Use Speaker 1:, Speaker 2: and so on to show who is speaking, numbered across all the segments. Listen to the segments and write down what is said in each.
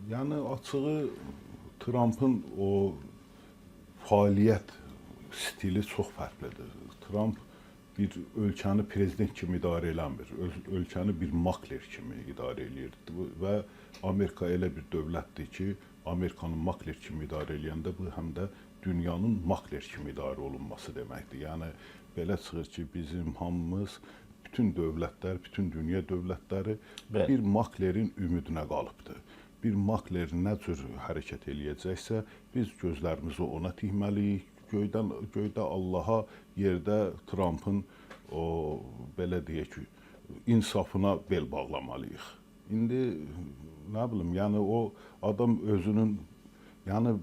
Speaker 1: Yəni açığı Trampın o fəaliyyət stili çox fərqlidir. Tramp bir ölkəni prezident kimi idarə eləmir. Ölkəni bir makler kimi idarə eləyir və Amerika elə bir dövlətdir ki, Amerikanı makler kimi idarə eləyəndə bu həm də dünyanın makler kimi idarə olunması deməkdir. Yəni belə çıxır ki, bizim hamımız bütün dövlətlər, bütün dünya dövlətləri bir maklerin ümidinə qalıbdır. Bir makler nə cür hərəkət eləyəcəksə, biz gözlərimizi ona tikməliyik. Göydə Allaha, yerdə Trampın o belə deyək ki, insafına bel bağlamalıyıq. İndi nə bilim, yəni o adam özünün, yəni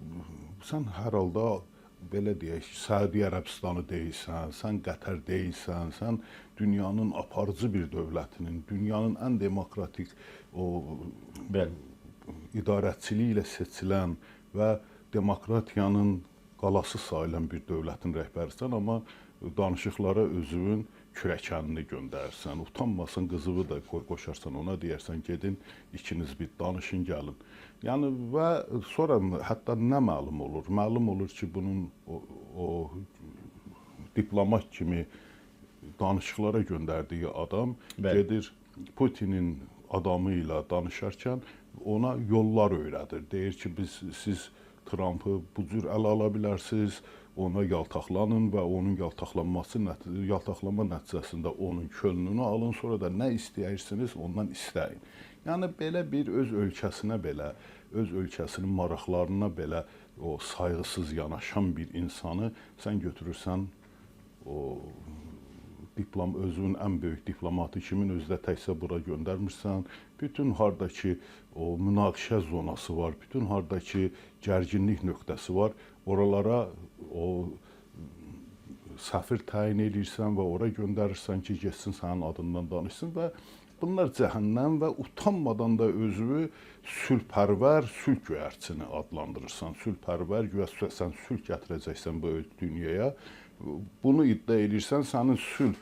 Speaker 1: sən hər halda belə deyək, Səudiyyə Ərəbistanı deyilsən, sən Qətər deyilsən, sən dünyanın aparıcı bir dövlətinin, dünyanın ən demokratik o idarəçiliyi ilə seçilən və demokratiyanın qalası sayılan bir dövlətin rəhbərisən, amma danışıqlara özünün kürəkənini göndərirsən, utanmasın qızığı da qoşarsan, ona deyərsən, gedin ikiniz bir danışın, gəlin. Yəni və sonra hətta nə məlum olur? Məlum olur ki, bunun o diplomat kimi danışıqlara göndərdiyi adam gedir Putinin adamı ilə danışarkən ona yollar öyrədir. Deyir ki, siz Trampı bu cür ələ ala bilərsiniz, ona yaltaqlanın və onun yaltaqlanma nəticəsində onun könlünü alın, sonra da nə istəyirsiniz, ondan istəyin. Yəni belə bir öz ölkəsinə belə, öz ölkəsinin maraqlarına belə o sayğısız yanaşan bir insanı sən götürürsən o özünün ən böyük diplomatı kimin özdə təkcə bura göndərmirsən, bütün hardakı o münaqişə zonası var, bütün hardakı gərginlik nöqtəsi var, oralara o səfir təyin edirsən və ora göndərirsən ki, getsin sənin adından danışsın və bunlar cəhənnəm və utanmadan da özünü sülhpərvər, sülh göyərçini adlandırırsan. Sülhpərvər, güya sən sülh gətirəcəksən bu dünyaya. Bunu iddia edirsən, sənin sülh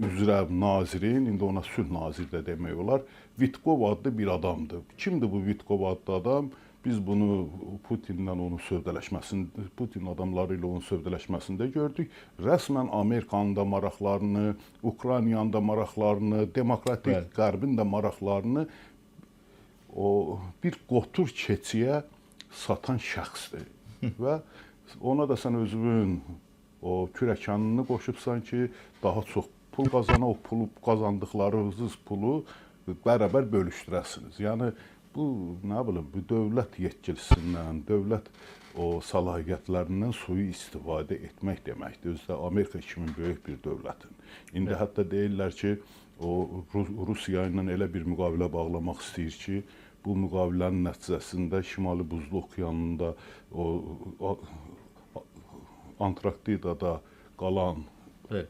Speaker 1: üzrə nazirin, indi ona sülh naziri də demək olar, Vitkov adlı bir adamdır. Kimdir bu Vitkov adlı adam? Biz bunu Putin adamları ilə onun sövdələşməsində gördük. Rəsmən Amerikanın da maraqlarını, Ukraynanın da maraqlarını, demokratik qərbin də maraqlarını o bir qotur keçiyə satan şəxsdir. Və ona da sən özünün o kürəkənini qoşubsan ki, daha çox pul qazana, o pulu qazandıqlarınız pulu bərabər bölüşdürəsiniz. Yəni bu nə bilim, bu dövlət yetkilisindən, dövlət o səlahiyyətlərindən suyu istifadə etmək deməkdir. Özdə Amerika kimi böyük bir dövlətin. İndi hətta deyirlər ki, o Rusiya ilə elə bir müqavilə bağlamaq istəyir ki, bu müqavilənin nəticəsində Şimali Buzlu Okeanında o Antarktidada qalan,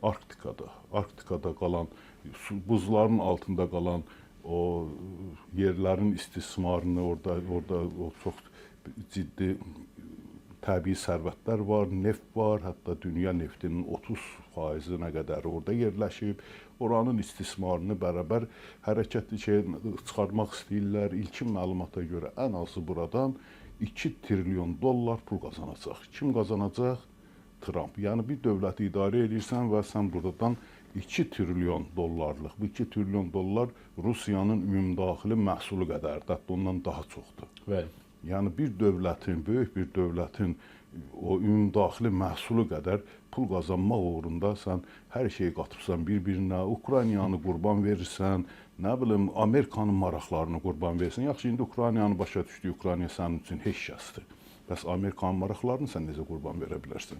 Speaker 1: Arktikada qalan, buzların altında qalan o yerlərin istismarını, orada o çox ciddi təbii sərvətlər var, neft var, hətta dünya neftinin 30%-nə qədər orada yerləşib, oranın istismarını bərabər hərəkət çıxarmaq istəyirlər. İlkin məlumata görə ən azı buradan $2 trilyon pul qazanacaq. Kim qazanacaq? Trump. Yəni bir dövləti idarə edirsən və sən buradan $2 trilyon, bu $2 trilyon Rusiyanın ümumdaxili məhsulu qədərdir, hətta ondan daha çoxdur. Yəni bir dövlətin, böyük bir dövlətin o ümumdaxili məhsulu qədər pul qazanmaq uğrunda sən hər şeyi qatıbsan bir-birinə, Ukraynanı qurban verirsən, nə bilim, Amerikanın maraqlarını qurban verirsən. Yaxşı, indi Ukraynanı başa düşdü, Ukrayna sənin üçün heç kəsdir. Bəs Amerikanın maraqlarını sən necə qurban verə bilərsən?